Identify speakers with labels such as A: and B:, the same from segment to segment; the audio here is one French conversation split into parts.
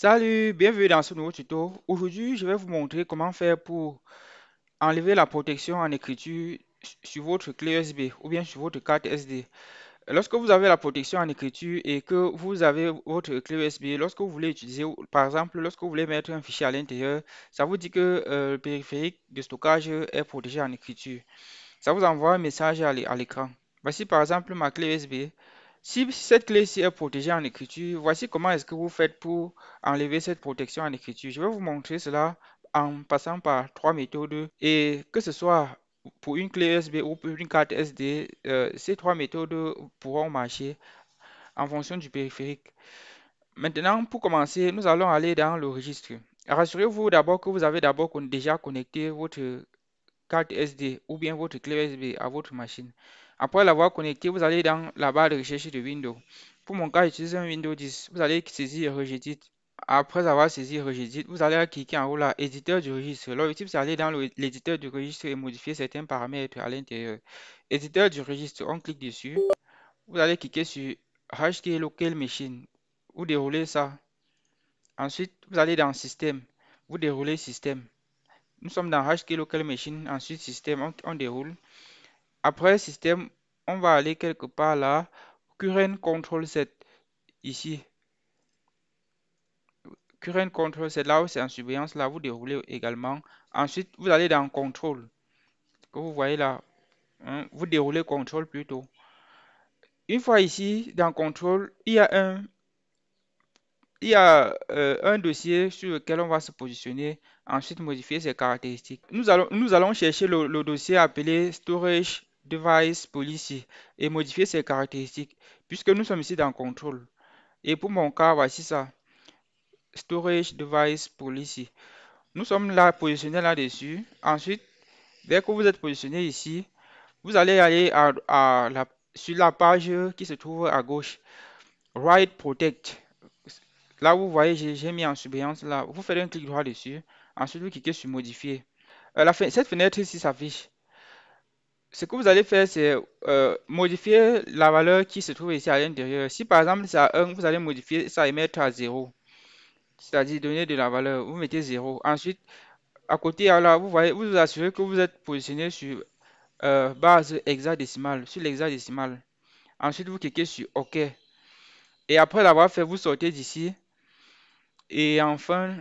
A: Salut, bienvenue dans ce nouveau tuto. Aujourd'hui, je vais vous montrer comment faire pour enlever la protection en écriture sur votre clé USB ou bien sur votre carte SD. Lorsque vous avez la protection en écriture et que vous avez votre clé USB, lorsque vous voulez utiliser, par exemple, lorsque vous voulez mettre un fichier à l'intérieur, ça vous dit que le périphérique de stockage est protégé en écriture. Ça vous envoie un message à l'écran. Voici par exemple ma clé USB. Si cette clé-ci est protégée en écriture, voici comment est-ce que vous faites pour enlever cette protection en écriture. Je vais vous montrer cela en passant par trois méthodes et que ce soit pour une clé USB ou pour une carte SD, ces trois méthodes pourront marcher en fonction du périphérique. Maintenant, pour commencer, nous allons aller dans le registre. Rassurez-vous d'abord que vous avez d'abord déjà connecté votre carte SD ou bien votre clé USB à votre machine. Après l'avoir connecté, vous allez dans la barre de recherche de Windows. Pour mon cas, j'utilise un Windows 10. Vous allez saisir Regedit. Après avoir saisi Regedit, vous allez cliquer en haut là, éditeur du registre. L'objectif, c'est d'aller dans l'éditeur du registre et modifier certains paramètres à l'intérieur. Éditeur du registre, on clique dessus. Vous allez cliquer sur HT Local Machine. Vous déroulez ça. Ensuite, vous allez dans Système. Vous déroulez Système. Nous sommes dans HK Local Machine, ensuite système, on déroule. Après système, on va aller quelque part là, current control set, ici. Current control set, là où c'est en surveillance, là vous déroulez également. Ensuite, vous allez dans control, que vous voyez là, hein, vous déroulez control plutôt. Une fois ici, dans control, il y a un dossier sur lequel on va se positionner, ensuite modifier ses caractéristiques. Nous allons chercher le dossier appelé Storage Device Policy et modifier ses caractéristiques, puisque nous sommes ici dans Control. Et pour mon cas, voici ça, Storage Device Policy. Nous sommes là, positionnés là-dessus. Ensuite, dès que vous êtes positionné ici, vous allez aller sur la page qui se trouve à gauche, Write Protect. Là, vous voyez, j'ai mis en surveillance là. Vous faites un clic droit dessus. Ensuite, vous cliquez sur modifier. Cette fenêtre ici s'affiche. Ce que vous allez faire, c'est modifier la valeur qui se trouve ici à l'intérieur. Si par exemple c'est à 1, vous allez modifier ça et mettre à 0. C'est-à-dire donner de la valeur. Vous mettez 0. Ensuite, à côté, là, vous voyez, vous vous assurez que vous êtes positionné sur base hexadécimale, sur l'hexadécimal. Ensuite, vous cliquez sur OK. Et après l'avoir fait, vous sortez d'ici. Et enfin,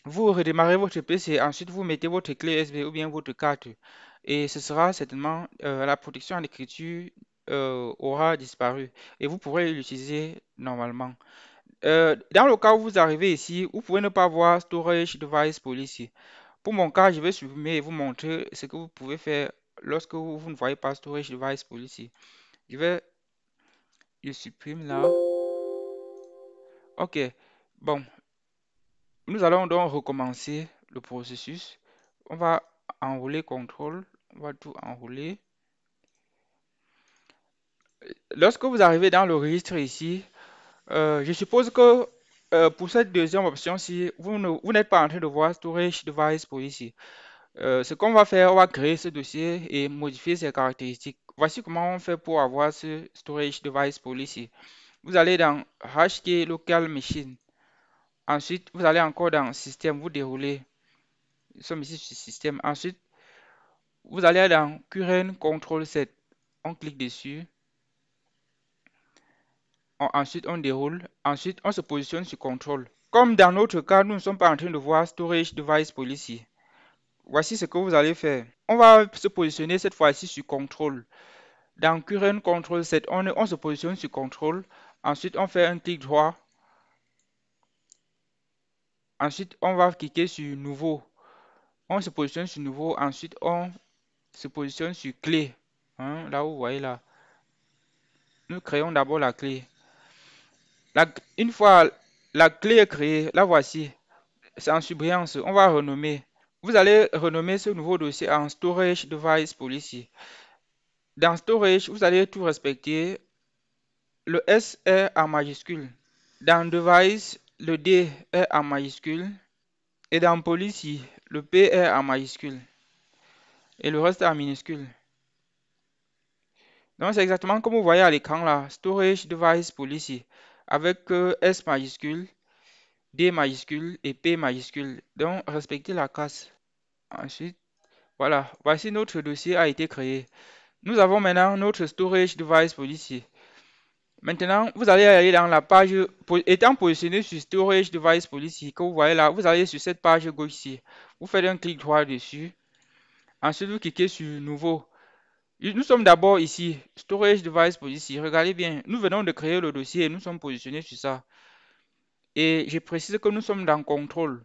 A: vous redémarrez votre PC, ensuite vous mettez votre clé USB ou bien votre carte et ce sera certainement la protection en écriture aura disparu et vous pourrez l'utiliser normalement. Dans le cas où vous arrivez ici, vous pouvez ne pas voir Storage Device Policy. Pour mon cas, je vais supprimer et vous montrer ce que vous pouvez faire lorsque vous ne voyez pas Storage Device Policy. Je vais le supprimer là. Ok, bon, nous allons donc recommencer le processus. On va enrouler CTRL, on va tout enrouler. Lorsque vous arrivez dans le registre ici, je suppose que pour cette deuxième option-ci, vous n'êtes pas en train de voir Storage Device Policy. Ce qu'on va faire, on va créer ce dossier et modifier ses caractéristiques. Voici comment on fait pour avoir ce Storage Device Policy. Vous allez dans HK Local Machine. Ensuite, vous allez encore dans Système, vous déroulez. Nous sommes ici sur Système. Ensuite, vous allez dans Current Control Set. On clique dessus. Ensuite, on déroule. Ensuite, on se positionne sur Control. Comme dans notre cas, nous ne sommes pas en train de voir Storage Device Policy. Voici ce que vous allez faire. On va se positionner cette fois-ci sur Control. Dans Current Control Set, on se positionne sur Control. Ensuite, on fait un clic droit. Ensuite, on va cliquer sur Nouveau. On se positionne sur Nouveau. Ensuite, on se positionne sur Clé. Hein, là où vous voyez là. Nous créons d'abord la clé. Une fois la clé est créée, la voici. C'est en surbrillance. On va renommer. Vous allez renommer ce nouveau dossier en Storage Device Policy. Dans Storage, vous allez tout respecter. Le S est en majuscule. Dans Device, le D est en majuscule. Et dans Policy, le P est en majuscule. Et le reste est en minuscule. Donc c'est exactement comme vous voyez à l'écran là. Storage Device Policy. Avec S majuscule. D majuscule et P majuscule. Donc, respectez la case. Ensuite, voilà, voici notre dossier a été créé. Nous avons maintenant notre Storage Device Policy. Maintenant, vous allez aller dans la page, étant positionné sur Storage Device Policy, que vous voyez là, vous allez sur cette page gauche ici. Vous faites un clic droit dessus. Ensuite, vous cliquez sur Nouveau. Nous sommes d'abord ici, Storage Device Policy. Regardez bien, nous venons de créer le dossier et nous sommes positionnés sur ça. Et je précise que nous sommes dans Contrôle.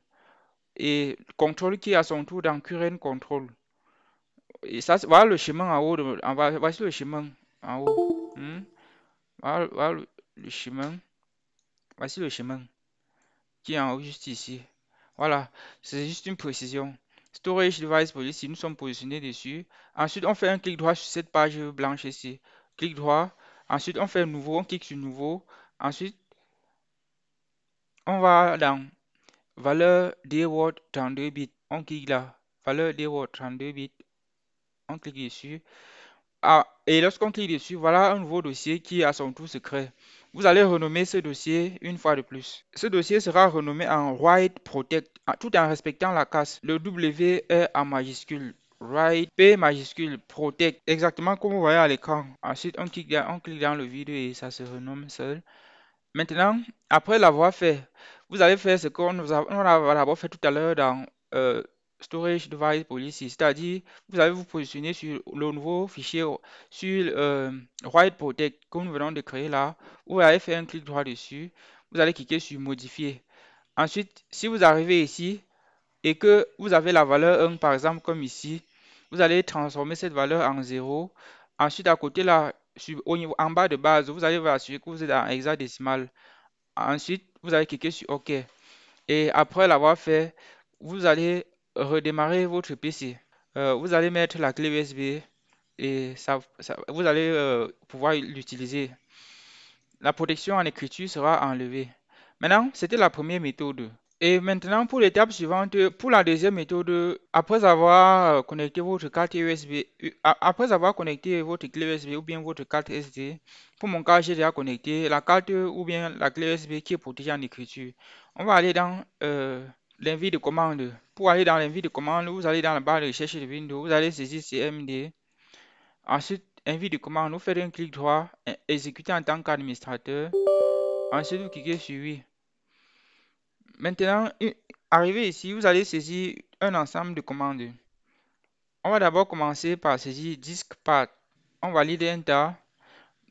A: Et Contrôle qui est à son tour dans Current Control. Et ça, voilà le chemin en haut. Voici le chemin en haut. Voilà le chemin. Voici le chemin qui est en haut juste ici. Voilà, c'est juste une précision. Storage Device Policy, nous sommes positionnés dessus. Ensuite, on fait un clic droit sur cette page blanche ici. Clic droit. Ensuite, on fait nouveau, on clique sur nouveau. Ensuite, on va dans valeur DWORD 32 bits. On clique là. Valeur DWORD 32 bits. On clique dessus. Ah, et lorsqu'on clique dessus, voilà un nouveau dossier qui est à son tour secret. Vous allez renommer ce dossier une fois de plus. Ce dossier sera renommé en Write Protect, tout en respectant la casse. Le W est en majuscule. Write P majuscule Protect, exactement comme vous voyez à l'écran. Ensuite, on clique dans le vide et ça se renomme seul. Maintenant, après l'avoir fait, vous allez faire ce on a d'abord fait tout à l'heure dans Storage Device Policy, c'est-à-dire vous allez vous positionner sur le nouveau fichier, sur Write Protect que nous venons de créer là. Vous allez faire un clic droit dessus, vous allez cliquer sur Modifier. Ensuite, si vous arrivez ici et que vous avez la valeur 1 par exemple comme ici, vous allez transformer cette valeur en 0. Ensuite, à côté là, en bas de base, vous allez vous assurer que vous êtes en hexadécimal. Ensuite, vous allez cliquer sur OK. Et après l'avoir fait, vous allez redémarrer votre PC. Vous allez mettre la clé USB et vous allez pouvoir l'utiliser. La protection en écriture sera enlevée. Maintenant, c'était la première méthode. Et maintenant, pour l'étape suivante, pour la deuxième méthode, après avoir connecté votre carte USB, après avoir connecté votre clé USB ou bien votre carte SD, pour mon cas, j'ai déjà connecté la carte ou bien la clé USB qui est protégée en écriture. On va aller dans l'envie de commande. Pour aller dans l'envie de commande, vous allez dans la barre de recherche de Windows, vous allez saisir CMD. Ensuite, envie de commande, vous faites un clic droit, exécuter en tant qu'administrateur. Ensuite, vous cliquez sur oui. Maintenant, arrivé ici, vous allez saisir un ensemble de commandes. On va d'abord commencer par saisir diskpart. On valide Enter.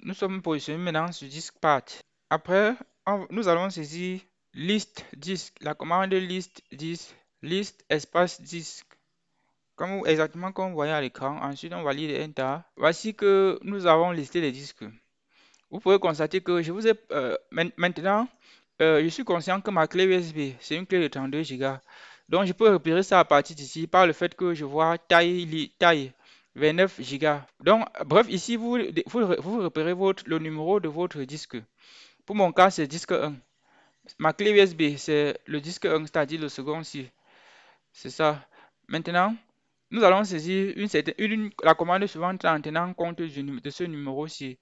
A: Nous sommes positionnés maintenant sur diskpart. Après, nous allons saisir list disk. La commande list disk, list espace disk. Exactement comme vous voyez à l'écran. Ensuite, on valide Enter. Voici que nous avons listé les disques. Vous pouvez constater que je vous ai maintenant, je suis conscient que ma clé USB, c'est une clé de 32 Go. Donc, je peux repérer ça à partir d'ici par le fait que je vois taille 29 Go. Donc, bref, ici, vous repérez le numéro de votre disque. Pour mon cas, c'est disque 1. Ma clé USB, c'est le disque 1, c'est-à-dire le second-ci. C'est ça. Maintenant, nous allons saisir la commande suivante en tenant compte de ce numéro-ci.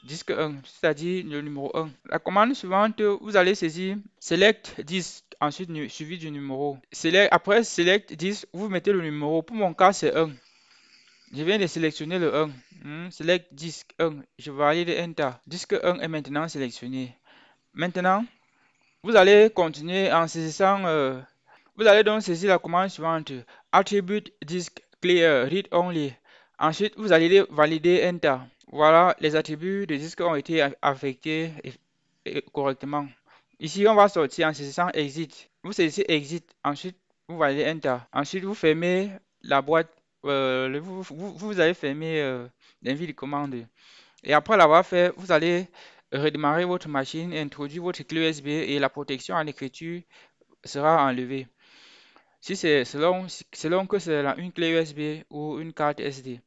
A: Disque 1, c'est-à-dire le numéro 1. La commande suivante, vous allez saisir select disk, ensuite suivi du numéro. Après select disk, vous mettez le numéro. Pour mon cas, c'est 1. Je viens de sélectionner le 1. Select disk 1. Je valide Enter. Disque 1 est maintenant sélectionné. Maintenant, vous allez continuer en saisissant. Vous allez donc saisir la commande suivante. Attribute disk clear read only. Ensuite, vous allez valider Enter. Voilà, les attributs de disque ont été affectés correctement. Ici, on va sortir en saisissant Exit. Vous saisissez Exit, ensuite vous validez Enter. Ensuite, vous fermez la boîte, vous allez fermer l'envie de commande. Et après l'avoir fait, vous allez redémarrer votre machine, introduire votre clé USB et la protection en écriture sera enlevée. Si c'est selon que c'est une clé USB ou une carte SD.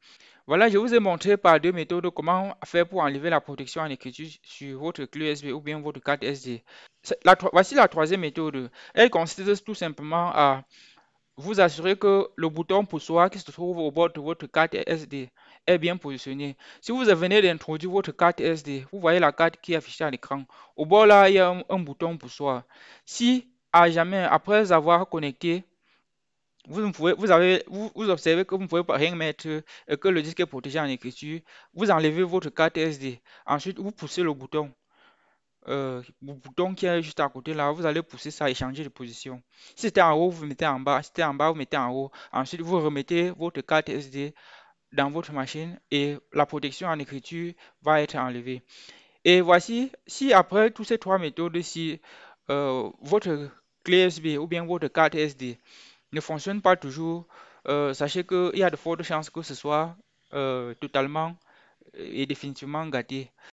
A: Voilà, je vous ai montré par deux méthodes comment faire pour enlever la protection en écriture sur votre clé USB ou bien votre carte SD. Voici la troisième méthode. Elle consiste tout simplement à vous assurer que le bouton poussoir qui se trouve au bord de votre carte SD est bien positionné. Si vous venez d'introduire votre carte SD, vous voyez la carte qui est affichée à l'écran. Au bord là, il y a un bouton poussoir. Si à jamais, après avoir connecté, vous ne pouvez, vous observez que vous ne pouvez pas rien mettre, que le disque est protégé en écriture. Vous enlevez votre carte SD. Ensuite, vous poussez le bouton qui est juste à côté là. Vous allez pousser ça et changer de position. Si c'était en haut, vous mettez en bas. Si c'était en bas, vous mettez en haut. Ensuite, vous remettez votre carte SD dans votre machine et la protection en écriture va être enlevée. Et voici, si après toutes ces trois méthodes-ci, votre clé USB ou bien votre carte SD ne fonctionne pas toujours, sachez qu'il y a de fortes chances que ce soit totalement et définitivement gâté.